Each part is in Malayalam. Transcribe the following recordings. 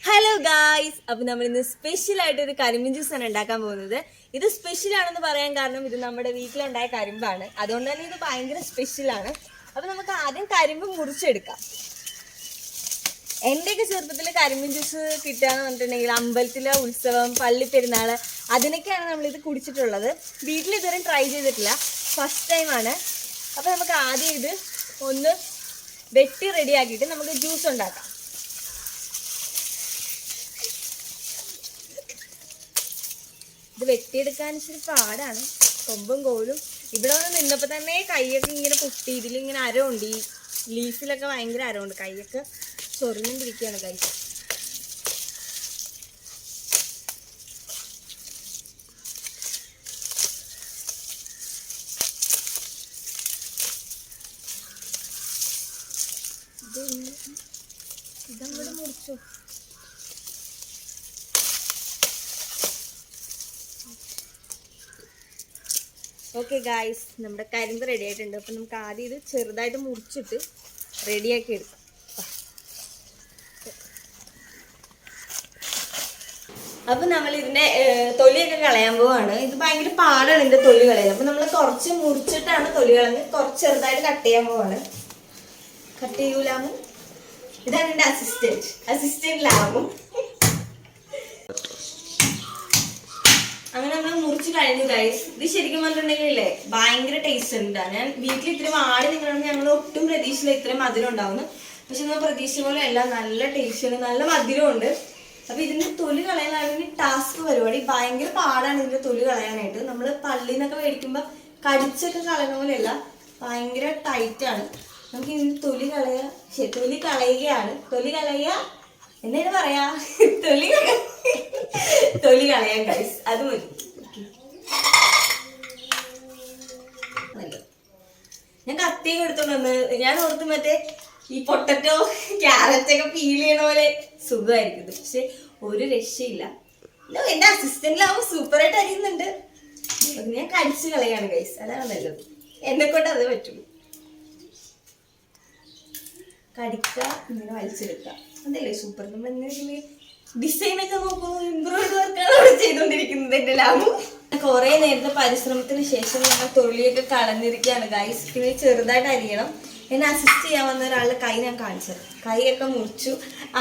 ഹലോ ഗായ്സ്, അപ്പോൾ നമ്മൾ ഇന്ന് സ്പെഷ്യലായിട്ടൊരു കരിമ്പിൻ ജ്യൂസാണ് ഉണ്ടാക്കാൻ പോകുന്നത്. ഇത് സ്പെഷ്യലാണെന്ന് പറയാൻ കാരണം ഇത് നമ്മുടെ വീട്ടിലുണ്ടായ കരിമ്പാണ്. അതുകൊണ്ട് തന്നെ ഇത് ഭയങ്കര സ്പെഷ്യലാണ്. അപ്പോൾ നമുക്ക് ആദ്യം കരിമ്പ് മുറിച്ചെടുക്കാം. എൻ്റെയൊക്കെ ചെറുപ്പത്തിൽ കരിമ്പിൻ ജ്യൂസ് കിട്ടുകയെന്ന് പറഞ്ഞിട്ടുണ്ടെങ്കിൽ അമ്പലത്തിലെ ഉത്സവം, പള്ളിപ്പെരുന്നാൾ, അതിനൊക്കെയാണ് നമ്മളിത് കുടിച്ചിട്ടുള്ളത്. വീട്ടിൽ ഇതുവരെ ട്രൈ ചെയ്തിട്ടില്ല, ഫസ്റ്റ് ടൈമാണ്. അപ്പോൾ നമുക്ക് ആദ്യം ഇത് ഒന്ന് വെട്ടി റെഡിയാക്കിയിട്ട് നമുക്ക് ജ്യൂസ് ഉണ്ടാക്കാം. ഇത് വെട്ടിയെടുക്കാൻ ഇച്ചിരി പാടാണ്, കൊമ്പും കോലും. ഇവിടെ വന്ന് നിന്നപ്പോൾ തന്നെ കൈയൊക്കെ ഇങ്ങനെ പൊട്ടി, ഇതിലിങ്ങനെ അരമുണ്ട്, ഈ ലീഫിലൊക്കെ ഭയങ്കര അരമുണ്ട്, കൈയൊക്കെ ചൊറിഞ്ഞിരിക്കുകയാണ് കൈ. ഇതങ്ങോട്ട് മുറിച്ചു. ഓക്കെ ഗായ്സ്, നമ്മുടെ കരിമ്പ് റെഡി ആയിട്ടുണ്ട്. അപ്പം നമുക്ക് ആദ്യം ഇത് ചെറുതായിട്ട് മുറിച്ചിട്ട് റെഡിയാക്കി എടുക്കാം. അപ്പം നമ്മൾ ഇതിൻ്റെ തൊലിയൊക്കെ കളയാൻ പോവാണ്. ഇത് ഭയങ്കര പാടാണ് ഇതിൻ്റെ തൊലി കളയാൻ. അപ്പം നമ്മൾ കുറച്ച് മുറിച്ചിട്ടാണ് തൊലി കളഞ്ഞ് കുറച്ച് ചെറുതായിട്ട് കട്ട് ചെയ്യാൻ പോവാണ്. കട്ട് ചെയ്യൂലാമോ? ഇതാണ് എൻ്റെ അസിസ്റ്റന്റ് ലാബും. അങ്ങനെ നമ്മൾ മുറിച്ച് കഴിഞ്ഞു ഗൈസ്. ഇത് ശരിക്കും പറഞ്ഞിട്ടുണ്ടെങ്കിലേ ഭയങ്കര ടേസ്റ്റ് ഉണ്ട്. ഞാൻ വീട്ടിൽ ഇത്രയും ആടി നിൽക്കണമെന്ന് ഞങ്ങൾ ഒട്ടും പ്രതീക്ഷയില്ല ഇത്രയും മധുരം ഉണ്ടാവുന്നു. പക്ഷെ നമ്മൾ പ്രതീക്ഷ പോലെ അല്ല, നല്ല ടേസ്റ്റ് ഉണ്ട്, നല്ല മധുരം ഉണ്ട്. അപ്പൊ ഇതിന്റെ തൊലി കളയാനാണെങ്കിൽ ടാസ്ക് പരിപാടി, ഭയങ്കര പാടാണ് ഇതിന്റെ തൊലി കളയാനായിട്ട്. നമ്മൾ പള്ളിയിൽ നിന്നൊക്കെ മേടിക്കുമ്പോൾ കടിച്ചൊക്കെ കളയുന്ന പോലെയല്ല, ഭയങ്കര ടൈറ്റ് ആണ്. നമുക്ക് ഇതിന്റെ തൊലി കളയുകയാണ്. തൊലി കളയുക എന്നേന് പറയാ, തൊലി കളയാൻ ഗൈസ്, അത് മതി. ഞാൻ കത്തിയൊക്കെ എടുത്തോണ്ട് വന്ന് ഞാൻ ഓർത്ത് മറ്റേ ഈ പൊട്ടറ്റോ ക്യാരറ്റ് ഒക്കെ പീൽ ചെയ്യണ പോലെ സുഖമായിരിക്കും. പക്ഷെ ഒരു രക്ഷയില്ല. എന്റെ അസിസ്റ്റന്റിലാവും സൂപ്പറായിട്ട് അറിയുന്നുണ്ട്. ഞാൻ കടിച്ചു കളയാണ് ഗൈസ്, അതാണ് നല്ലത്. എന്നെ കൊണ്ട് അത് പറ്റുള്ളൂ. കടിക്കുക, ഇങ്ങനെ വലിച്ചെടുക്കുക, അതല്ലേ സൂപ്പർ. നമ്മൾ ഇങ്ങനെ ഡിസൈനൊക്കെ നോക്കുന്നു, എംബ്രോയിഡറി വർക്കാണ് അവിടെ ചെയ്തുകൊണ്ടിരിക്കുന്നത് എന്റെ ലാബും. കുറെ നേരത്തെ പരിശ്രമത്തിന് ശേഷം ഞങ്ങൾ തൊഴിലൊക്കെ കളഞ്ഞിരിക്കുകയാണ് ഗൈസ്. പിന്നെ ചെറുതായിട്ട് അരിയണം. എന്നെ അസിസ്റ്റ് ചെയ്യാൻ വന്ന ഒരാളുടെ കൈ ഞാൻ കാണിച്ചത്, കൈയൊക്കെ മുറിച്ചു.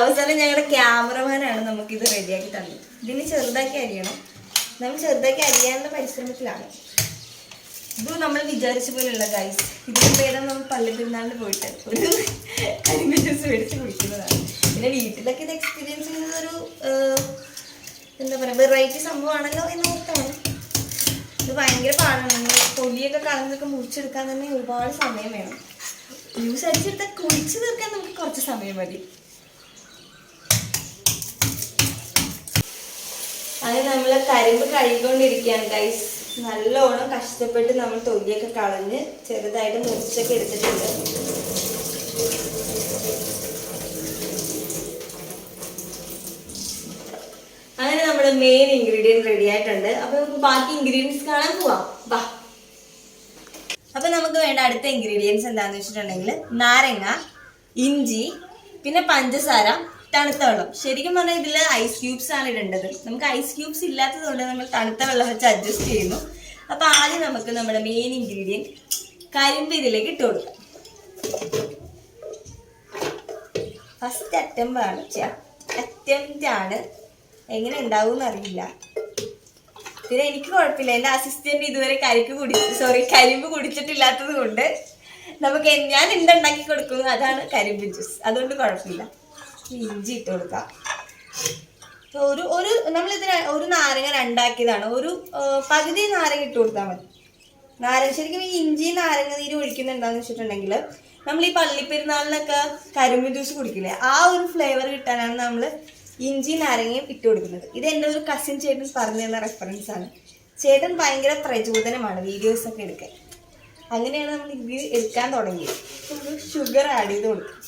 അവസാനം ഞങ്ങളുടെ ക്യാമറമാനാണ് നമുക്കിത് റെഡിയാക്കി തന്നത്. ഇതിന് ചെറുതാക്കി അരിയണം. നമ്മൾ ചെറുതാക്കി അരിയാനുള്ള പരിശ്രമത്തിലാണ്. ഇത് നമ്മൾ വിചാരിച്ച പോലെയുള്ള ഗൈസ്. ഇതിന് ഭേദം നമ്മൾ പള്ളിപ്പെരുന്നാളിന് പോയിട്ട് ഒരു കരിമ്പ് ജ്യൂസ് മേടിച്ച് കുടിക്കുന്നതാണ്. പിന്നെ വീട്ടിലൊക്കെ ഇത് എക്സ്പീരിയൻസ് ചെയ്യുന്നതൊരു എന്താ പറയുക, വെറൈറ്റി സംഭവമാണല്ലോ എന്ന് ഓർത്താണ്. ഇത് ഭയങ്കര പാടാണ്. നമ്മൾ തൊലിയൊക്കെ കളഞ്ഞൊക്കെ മുറിച്ചെടുക്കാൻ തന്നെ ഒരുപാട് സമയം വേണം. ജ്യൂസ് അടിച്ചെടുത്താൽ കുടിച്ചു തീർക്കാൻ നമുക്ക് കുറച്ച് സമയം മതി. അങ്ങനെ നമ്മൾ കരിമ്പ് കഴുകിക്കൊണ്ടിരിക്കുകയാണ് ഗൈസ്. നല്ലോണം കഷ്ടപ്പെട്ട് നമ്മൾ തൊലിയൊക്കെ കളഞ്ഞ് ചെറുതായിട്ട് മുറിച്ചൊക്കെ എടുത്തിട്ടുണ്ട്. അങ്ങനെ നമ്മുടെ മെയിൻ ഇൻഗ്രീഡിയൻറ്റ് റെഡി ആയിട്ടുണ്ട്. അപ്പൊ നമുക്ക് ബാക്കി ഇൻഗ്രീഡിയൻസ് കാണാൻ പോവാം. വാ. അപ്പൊ നമുക്ക് വേണ്ട അടുത്ത ഇൻഗ്രീഡിയൻസ് എന്താണെന്ന് വെച്ചിട്ടുണ്ടെങ്കിൽ നാരങ്ങ, ഇഞ്ചി, പിന്നെ പഞ്ചസാര, തണുത്ത വെള്ളം. ശരിക്കും പറഞ്ഞാൽ ഇതിൽ ഐസ് ക്യൂബ്സ് ആണ് ഇടേണ്ടത്. നമുക്ക് ഐസ് ക്യൂബ്സ് ഇല്ലാത്തത് കൊണ്ട് നമ്മൾ തണുത്ത വെള്ളം വെച്ച് അഡ്ജസ്റ്റ് ചെയ്യുന്നു. അപ്പൊ ആദ്യം നമുക്ക് നമ്മുടെ മെയിൻ ഇൻഗ്രീഡിയൻറ്റ് കരിമ്പ് ഇതിലേക്ക് ഇട്ട് കൊടുക്കാം. ഫസ്റ്റ് അറ്റംപ്റ്റ് ആണ്, എങ്ങനെ ഉണ്ടാവും എന്നറിയില്ല. പിന്നെ എനിക്ക് കുഴപ്പമില്ല, എൻ്റെ അസിസ്റ്റന്റ് ഇതുവരെ കരിമ്പ് കുടിച്ചിട്ടില്ലാത്തത് കൊണ്ട് നമുക്ക് ഞാൻ എന്തുണ്ടാക്കി കൊടുക്കുന്നു അതാണ് കരിമ്പ് ജ്യൂസ്, അതുകൊണ്ട് കുഴപ്പമില്ല. ഇഞ്ചി ഇട്ട് കൊടുക്കാം. നമ്മളിതിന് ഒരു നാരങ്ങ രണ്ടാക്കിയതാണ്. ഒരു പകുതി നാരങ്ങ ഇട്ട് കൊടുത്താൽ മതി. ശരിക്കും ഈ ഇഞ്ചി നാരങ്ങ നീര് ഒഴിക്കുന്നുണ്ടാന്ന് വെച്ചിട്ടുണ്ടെങ്കിൽ നമ്മൾ ഈ പള്ളിപ്പെരുന്നാളിനൊക്കെ കരിമ്പ് ജ്യൂസ് കുടിക്കില്ലേ, ആ ഒരു ഫ്ലേവർ കിട്ടാനാണ് നമ്മൾ ഇഞ്ചി നാരങ്ങയും ഇട്ട് കൊടുക്കുന്നത്. ഇത് എൻ്റെ ഒരു കസിൻ ചേട്ടൻ പറഞ്ഞു തന്ന റെഫറൻസ് ആണ്. ചേട്ടൻ ഭയങ്കര പ്രചോദനമാണ് വീഡിയോസൊക്കെ എടുക്കാൻ. അങ്ങനെയാണ് നമ്മൾ ഇത് എടുക്കാൻ തുടങ്ങിയത്. നമുക്ക് ഷുഗർ ആഡ് ചെയ്ത് കൊടുക്കും.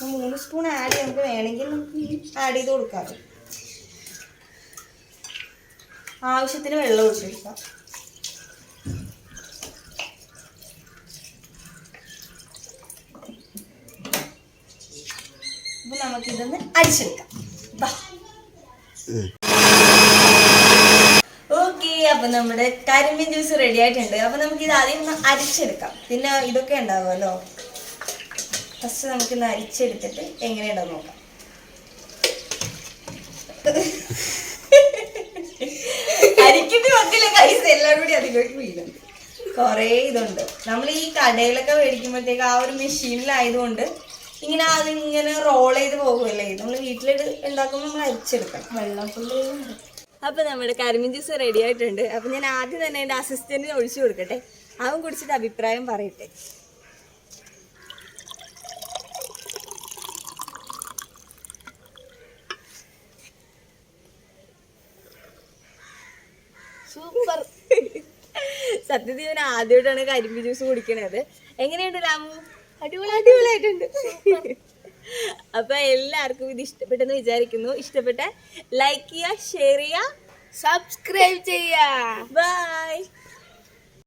3 സ്പൂൺ ആഡ് ചെയ്യാൻ നമുക്ക് വേണമെങ്കിൽ നമുക്ക് ആഡ് ചെയ്ത് കൊടുക്കാം. ആവശ്യത്തിന് വെള്ളം ഒഴിച്ചെടുക്കാം. നമുക്ക് ഇതൊന്ന് അരിച്ചെടുക്കാം. ഓക്കെ, അപ്പൊ നമ്മുടെ കരിമീൻ ജ്യൂസ് റെഡി ആയിട്ടുണ്ട്. അപ്പൊ നമുക്ക് ഇത് ആദ്യം ഒന്ന് അരിച്ചെടുക്കാം. പിന്നെ ഇതൊക്കെ ഉണ്ടാവുമല്ലോ, ഫസ്റ്റ് നമുക്ക് ഇന്ന് അരിച്ചെടുത്തിട്ട് എങ്ങനെയുണ്ടെന്ന് നോക്കാം. അരിക്കിട്ട് വന്നില്ല കൈസ്, എല്ലാം കൂടി അതിലേക്ക് വീഴുന്നുണ്ട്. കൊറേ ഇതുണ്ട്. നമ്മൾ ഈ കടയിലൊക്കെ മേടിക്കുമ്പോഴത്തേക്ക് ആ ഒരു മെഷീനിലായതുകൊണ്ട് ഇങ്ങനെ അതിങ്ങനെ റോൾ ചെയ്ത് പോകുമല്ലേ. നമ്മൾ വീട്ടിൽ ഉണ്ടാക്കുമ്പോൾ നമ്മൾ അരിച്ചെടുക്കണം. വെള്ളം ഫുള്ള്. അപ്പൊ നമ്മുടെ കരിമീൻ ജ്യൂസ് റെഡി ആയിട്ടുണ്ട്. അപ്പൊ ഞാൻ ആദ്യം തന്നെ എൻ്റെ അസിസ്റ്റന്റിന് ഒഴിച്ചു കൊടുക്കട്ടെ, അവൻ കുടിച്ചിട്ട് അഭിപ്രായം പറയട്ടെ. സൂപ്പർ. സത്യത്തിൽ ഞാൻ ആദ്യമായിട്ടാണ് കരിമ്പ് ജ്യൂസ് കുടിക്കണത്. എങ്ങനെയുണ്ട് രാമു? അടിപൊളിയായിട്ടുണ്ട്. അപ്പൊ എല്ലാവർക്കും ഇത് ഇഷ്ടപ്പെട്ടെന്ന് വിചാരിക്കുന്നു. ഇഷ്ടപ്പെട്ട ലൈക്ക് ചെയ്യുക, ഷെയർ ചെയ്യുക, സബ്സ്ക്രൈബ് ചെയ്യുക. ബൈ.